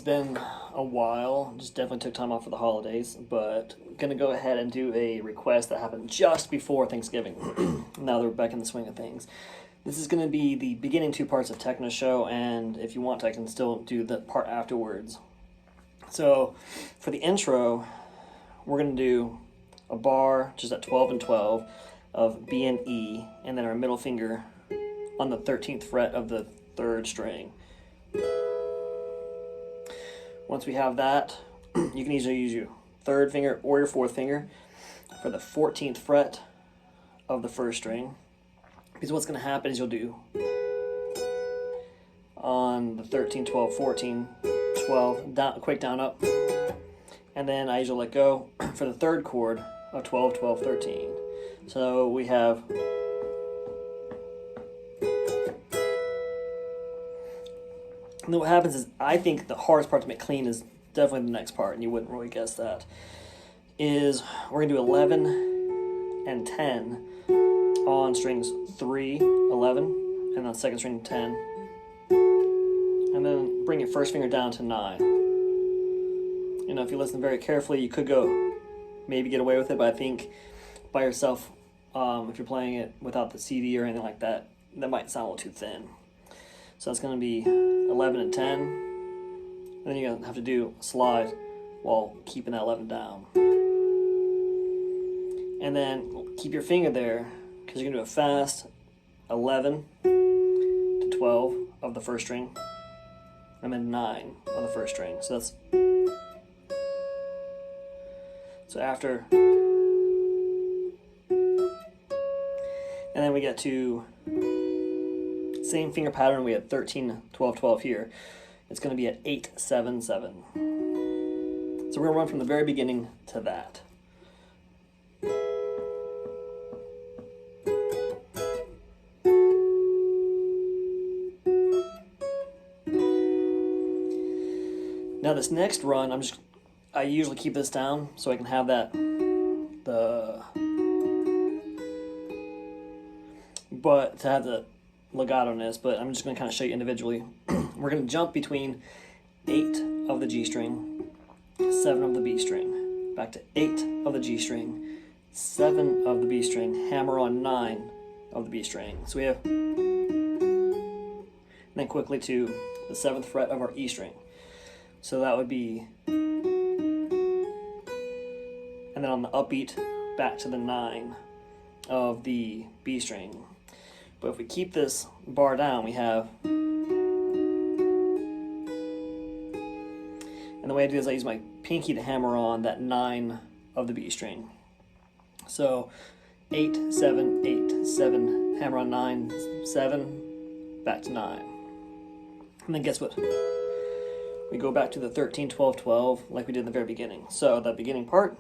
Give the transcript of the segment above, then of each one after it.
It's been a while, just definitely took time off for the holidays, but I'm gonna go ahead and do a request that happened just before Thanksgiving. Now that we're back in the swing of things. This is gonna be the beginning two parts of Techno Show, and if you want, I can still do the part afterwards. So, for the intro, we're gonna do a bar just at 12 and 12 of B and E, and then our middle finger on the 13th fret of the third string. Once we have that, you can either use your third finger or your fourth finger for the 14th fret of the first string. Because what's going to happen is you'll do on the 13, 12, 14, 12, down, quick down, up. And then I usually let go for the third chord of 12, 12, 13. So we have... And then what happens is, I think the hardest part to make clean is definitely the next part, and you wouldn't really guess that, is we're going to do 11 and 10 on strings 3, 11, and on second string 10. And then bring your first finger down to 9. You know, if you listen very carefully, you could go, maybe get away with it, but I think by yourself, if you're playing it without the CD or anything like that, that might sound a little too thin. So it's going to be 11 and 10, and then you're going to have to do a slide while keeping that 11 down. And then keep your finger there, because you're going to do a fast 11 to 12 of the first string, and then 9 on the first string. So that's... So after... And then we get to... Same finger pattern, we had 13, 12, 12 here. It's going to be at 8, 7, 7. So we're going to run from the very beginning to that. Now this next run, I usually keep this down so I can have that, but to have the legato-ness, but I'm just going to kind of show you individually. We're going to jump between 8 of the G string, 7 of the B string, back to 8 of the G string, 7 of the B string, hammer on 9 of the B string. So we have, and then quickly to the 7th fret of our E string. So that would be, and then on the upbeat, back to the 9 of the B string. But if we keep this bar down, we have, and the way I do this, I use my pinky to hammer on that 9 of the B string. So 8, 7, 8, 7, hammer on 9, 7, back to 9. And then guess what? We go back to the 13, 12, 12, like we did in the very beginning. So that beginning part,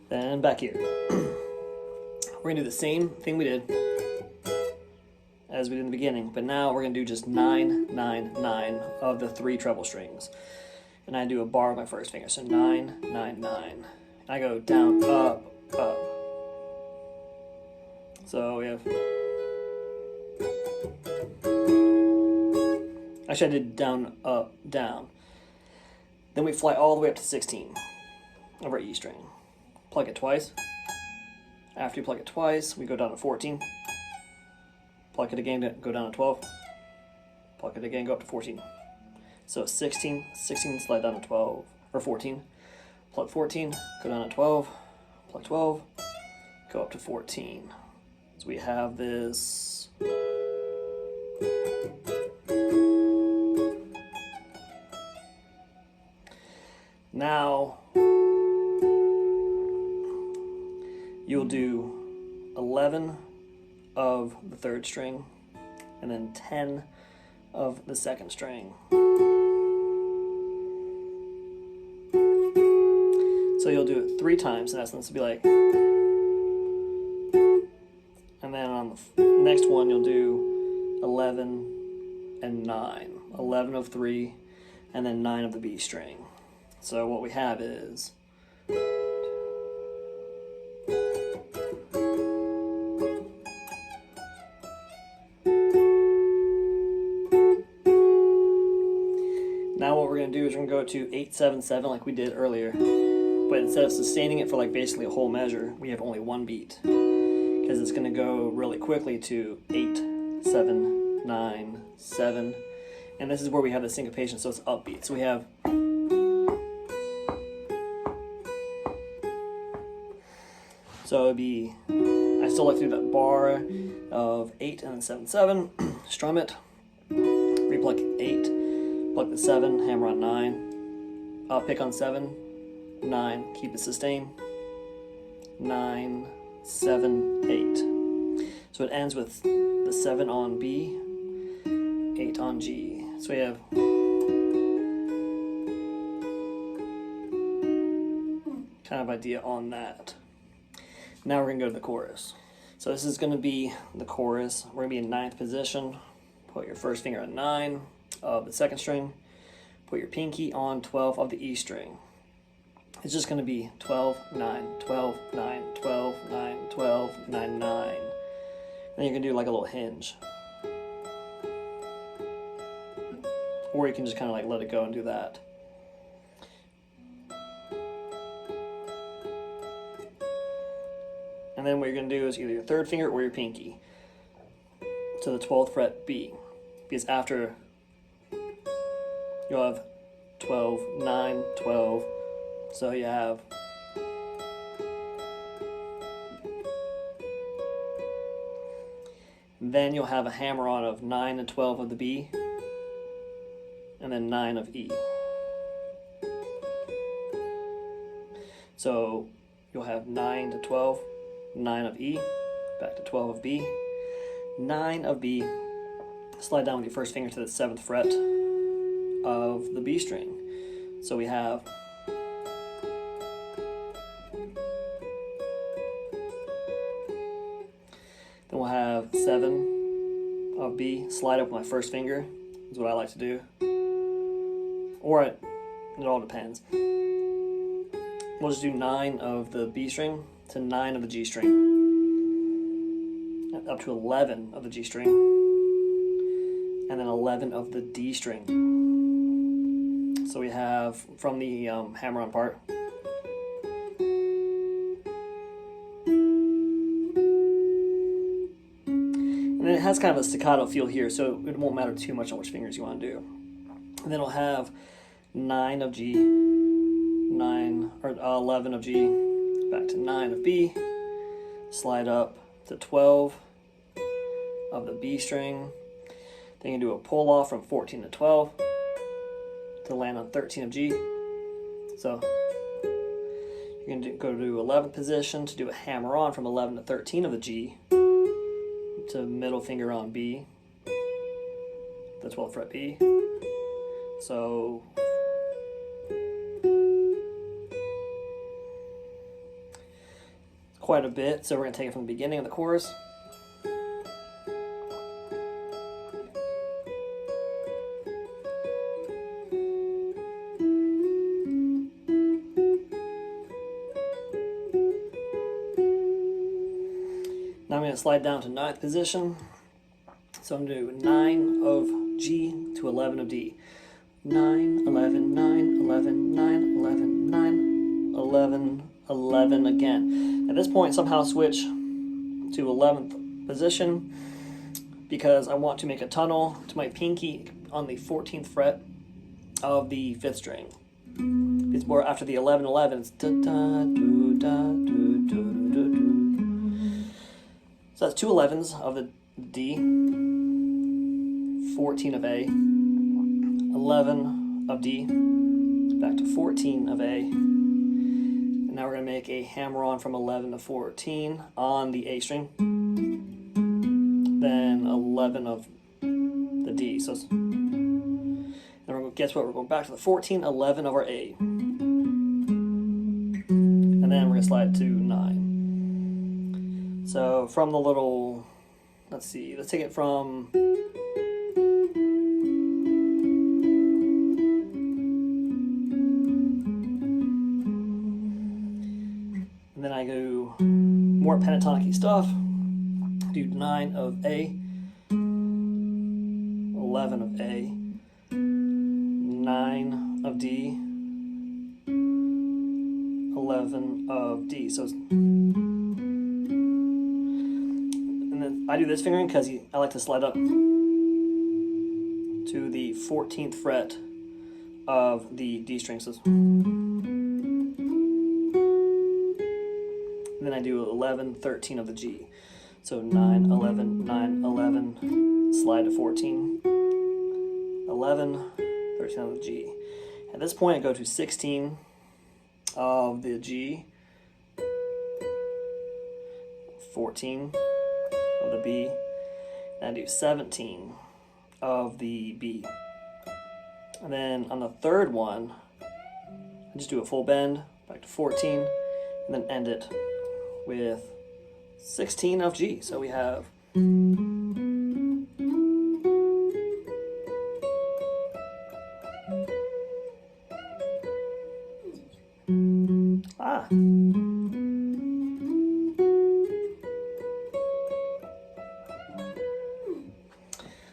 then back here. We're going to do the same thing we did as we did in the beginning, but now we're going to do just 9, 9, 9 of the 3 treble strings. And I do a bar with my first finger, so 9, 9, 9. I go down, up, up. So we have... Actually, I did down, up, down. Then we fly all the way up to 16 of our E string. Plug it twice. After you plug it twice, we go down to 14. Plug it again, go down to 12. Plug it again, go up to 14. So 16, 16, slide down to 12, or 14. Plug 14, go down to 12. Plug 12, go up to 14. So we have this. Now, you'll do 11 of the third string, and then 10 of the second string. So you'll do it 3 times in essence, to be like, and then on the next one you'll do 11 and 9. 11 of 3, and then 9 of the B string. So what we have is going to go to 8-7-7 like we did earlier. But instead of sustaining it for like basically a whole measure, we have only one beat. Because it's going to go really quickly to 8-7-9-7. And this is where we have the syncopation, so it's upbeat. So we have... So it would be... I still like to do that bar of 8 and then 7-7. Strum it. Repluck 8. Pluck the 7. Hammer on 9. Pick on 7. 9. Keep it sustained. 9, 7, 8. So it ends with the 7 on B, 8 on G. So we have kind of idea on that. Now we're going to go to the chorus. So this is going to be the chorus. We're going to be in 9th position. Put your first finger on 9 of the 2nd string. Put your pinky on 12 of the E string. It's just going to be 12, 9, 12, 9, 12, 9, 12, 9, 9. Then you can do like a little hinge. Or you can just kind of like let it go and do that. And then what you're going to do is either your 3rd finger or your pinky to the 12th fret B. Because after you'll have 12, 9, 12. So you have then you'll have a hammer on of 9 and 12 of the B, and then 9 of E. So you'll have 9 to 12, 9 of E, back to 12 of B, 9 of B, slide down with your first finger to the 7th fret of the B string. So we have then we'll have 7 of B, slide up with my first finger, is what I like to do. Or it all depends. We'll just do 9 of the B string to 9 of the G string, up to 11 of the G string, and then 11 of the D string. So we have from the hammer-on part. And it has kind of a staccato feel here, so it won't matter too much on which fingers you want to do. And then we'll have 9 of G, 9 or 11 of G, back to 9 of B, slide up to 12 of the B string. Then you do a pull off from 14 to 12 to land on 13 of G. So you're going to go to 11th position to do a hammer on from 11 to 13 of the G to middle finger on B, the 12th fret B. So quite a bit. So we're going to take it from the beginning of the chorus. Now I'm going to slide down to 9th position. So I'm going to do 9 of G to 11 of D. 9, 11, 9, 11, 9, 11, 9, 11, 11 again. At this point, somehow switch to 11th position because I want to make a tunnel to my pinky on the 14th fret of the 5th string. It's more after the 11, 11, it's da da do da do do do do. So that's 2 11s of the D, 14 of A, 11 of D, back to 14 of A. And now we're going to make a hammer-on from 11 to 14 on the A string, then 11 of the D. So and guess what? We're going back to the 14, 11 of our A. And then we're going to slide to 9. So from the little, let's see, let's take it from and then I go more pentatonic-y stuff. Do 9 of A, 11 of A, 9 of D, 11 of D. So it's, and then I do this fingering because I like to slide up to the 14th fret of the D string. So then I do 11, 13 of the G. So 9, 11, 9, 11, slide to 14, 11, 13 of the G. At this point I go to 16 of the G, 14 of the B, and I do 17 of the B. And then on the third one, I just do a full bend, back to 14, and then end it with 16 of G. So we have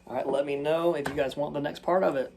All right, let me know if you guys want the next part of it.